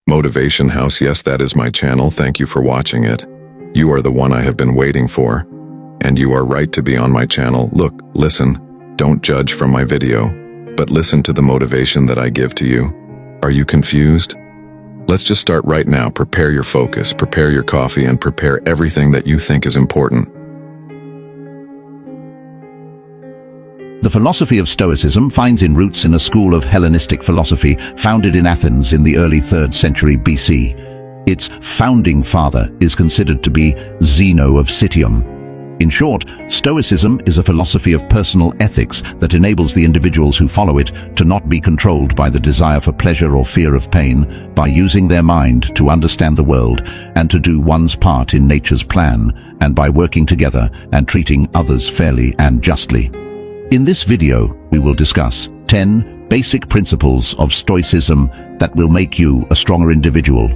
Motivation House, yes, that is my channel. Thank you for watching it. You are the one I have been waiting for. And you are right to be on my channel. Look, listen, don't judge from my video, but listen to the motivation that I give to you. Are you confused? Let's just start right now. Prepare your focus, prepare your coffee, and prepare everything that you think is important. The philosophy of Stoicism finds its roots in a school of Hellenistic philosophy founded in Athens in the early 3rd century BC. Its founding father is considered to be Zeno of Citium. In short, Stoicism is a philosophy of personal ethics that enables the individuals who follow it to not be controlled by the desire for pleasure or fear of pain, by using their mind to understand the world and to do one's part in nature's plan, and by working together and treating others fairly and justly. In this video, we will discuss 10 basic principles of Stoicism that will make you a stronger individual.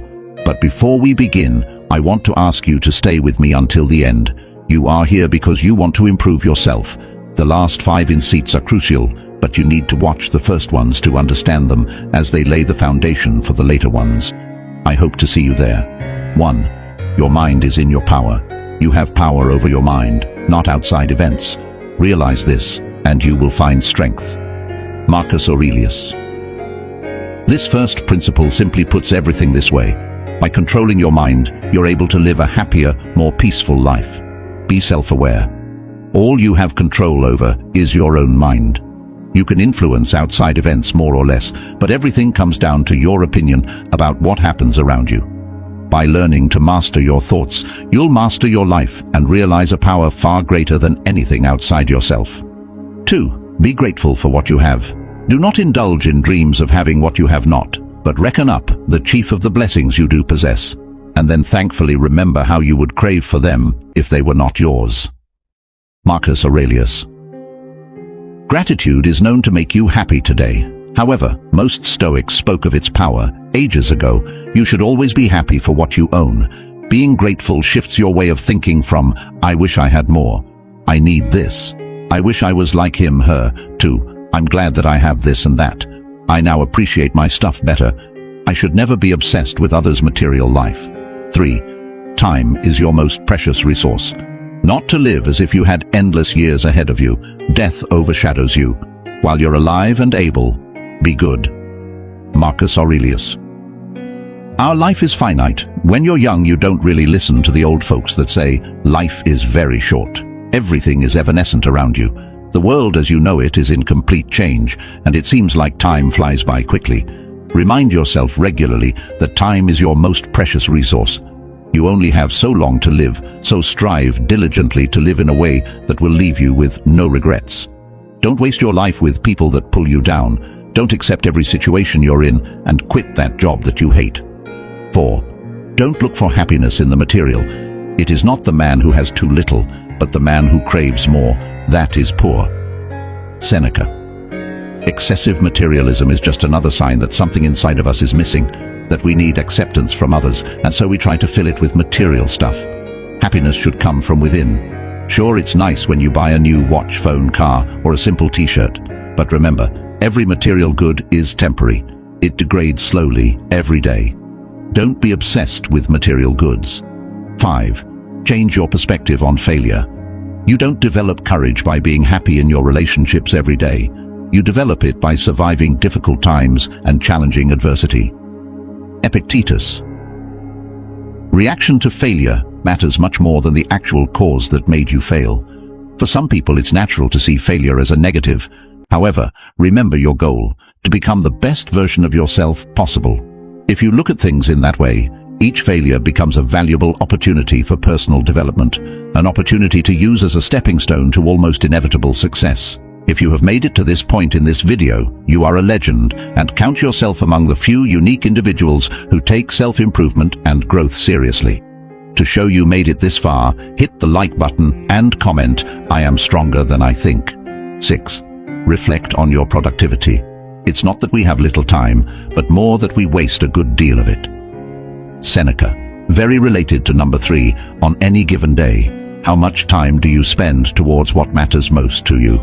But before we begin, I want to ask you to stay with me until the end. You are here because you want to improve yourself. The last 5 insights are crucial, but you need to watch the first ones to understand them as they lay the foundation for the later ones. I hope to see you there. 1. Your mind is in your power. You have power over your mind, not outside events. Realize this, and you will find strength. Marcus Aurelius. This first principle simply puts everything this way. By controlling your mind, you're able to live a happier, more peaceful life. Be self-aware. All you have control over is your own mind. You can influence outside events more or less, but everything comes down to your opinion about what happens around you. By learning to master your thoughts, you'll master your life and realize a power far greater than anything outside yourself. 2. Be grateful for what you have. Do not indulge in dreams of having what you have not, but reckon up the chief of the blessings you do possess, and then thankfully remember how you would crave for them if they were not yours. Marcus Aurelius. Gratitude is known to make you happy today. However, most Stoics spoke of its power ages ago. You should always be happy for what you own. Being grateful shifts your way of thinking from, I wish I had more, I need this, I wish I was like him, her, to, I'm glad that I have this and that. I now appreciate my stuff better. I should never be obsessed with others' material life. 3. Time is your most precious resource. Not to live as if you had endless years ahead of you. Death overshadows you. While you're alive and able, be good. Marcus Aurelius. Our life is finite. When you're young, you don't really listen to the old folks that say, life is very short. Everything is evanescent around you. The world as you know it is in complete change, and it seems like time flies by quickly. Remind yourself regularly that time is your most precious resource. You only have so long to live, so strive diligently to live in a way that will leave you with no regrets. Don't waste your life with people that pull you down. Don't accept every situation you're in and quit that job that you hate. 4. Don't look for happiness in the material. It is not the man who has too little, but the man who craves more. That is poor. Seneca. Excessive materialism is just another sign that something inside of us is missing, that we need acceptance from others, and so we try to fill it with material stuff. Happiness should come from within. Sure, it's nice when you buy a new watch, phone, car, or a simple t-shirt, but remember, every material good is temporary. It degrades slowly every day. Don't be obsessed with material goods. 5. Change your perspective on failure. You don't develop courage by being happy in your relationships every day. You develop it by surviving difficult times and challenging adversity. Epictetus. Reaction to failure matters much more than the actual cause that made you fail. For some people, it's natural to see failure as a negative. However, remember your goal, to become the best version of yourself possible. If you look at things in that way, each failure becomes a valuable opportunity for personal development, an opportunity to use as a stepping stone to almost inevitable success. If you have made it to this point in this video, you are a legend, and count yourself among the few unique individuals who take self-improvement and growth seriously. To show you made it this far, hit the like button and comment, I am stronger than I think. 6. Reflect on your productivity. It's not that we have little time, but more that we waste a good deal of it. Seneca. Very related to number 3, on any given day, how much time do you spend towards what matters most to you?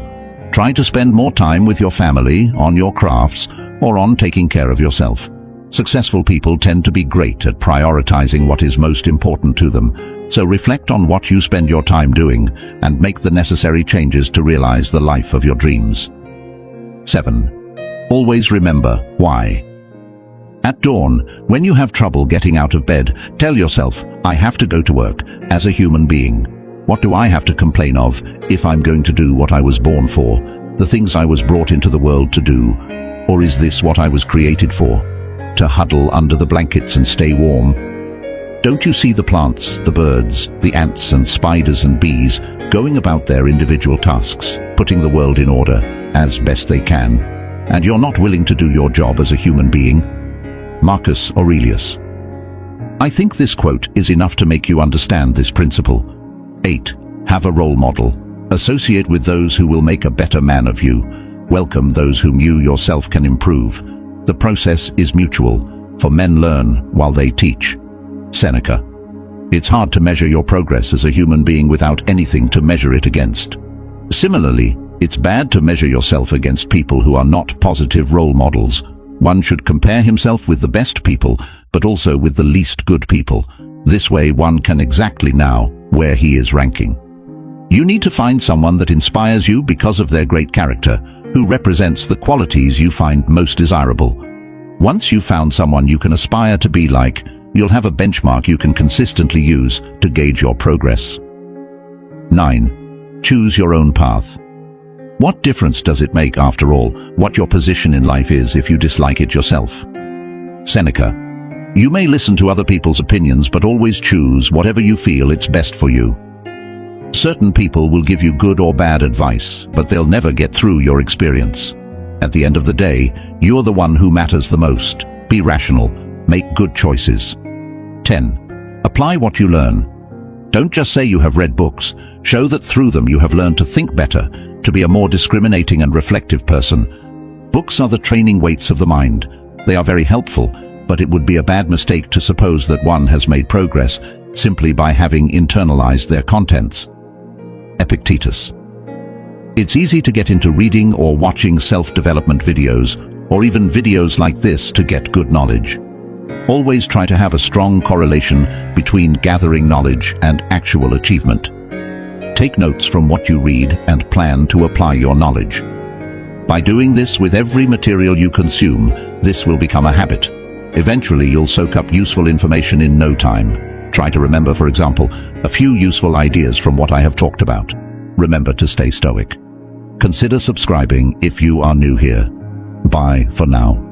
Try to spend more time with your family, on your crafts, or on taking care of yourself. Successful people tend to be great at prioritizing what is most important to them, so reflect on what you spend your time doing and make the necessary changes to realize the life of your dreams. 7. Always remember why. At dawn, when you have trouble getting out of bed, tell yourself, I have to go to work as a human being. What do I have to complain of if I'm going to do what I was born for, the things I was brought into the world to do? Or is this what I was created for? To huddle under the blankets and stay warm? Don't you see the plants, the birds, the ants and spiders and bees going about their individual tasks, putting the world in order as best they can, and you're not willing to do your job as a human being? Marcus Aurelius. I think this quote is enough to make you understand this principle. 8. Have a role model. Associate with those who will make a better man of you. Welcome those whom you yourself can improve. The process is mutual, for men learn while they teach. Seneca. It's hard to measure your progress as a human being without anything to measure it against. Similarly, it's bad to measure yourself against people who are not positive role models. One should compare himself with the best people, but also with the least good people. This way one can exactly know where he is ranking. You need to find someone that inspires you because of their great character, who represents the qualities you find most desirable. Once you've found someone you can aspire to be like, you'll have a benchmark you can consistently use to gauge your progress. 9. Choose your own path. What difference does it make, after all, what your position in life is if you dislike it yourself? Seneca. You may listen to other people's opinions, but always choose whatever you feel it's best for you. Certain people will give you good or bad advice, but they'll never get through your experience. At the end of the day, you're the one who matters the most. Be rational. Make good choices. 10. Apply what you learn. Don't just say you have read books. Show that through them you have learned to think better, to be a more discriminating and reflective person. Books are the training weights of the mind. They are very helpful, but it would be a bad mistake to suppose that one has made progress simply by having internalized their contents. Epictetus. It's easy to get into reading or watching self-development videos, or even videos like this to get good knowledge. Always try to have a strong correlation between gathering knowledge and actual achievement. Take notes from what you read and plan to apply your knowledge. By doing this with every material you consume, this will become a habit. Eventually you'll soak up useful information in no time. Try to remember, for example, a few useful ideas from what I have talked about. Remember to stay stoic. Consider subscribing if you are new here. Bye for now.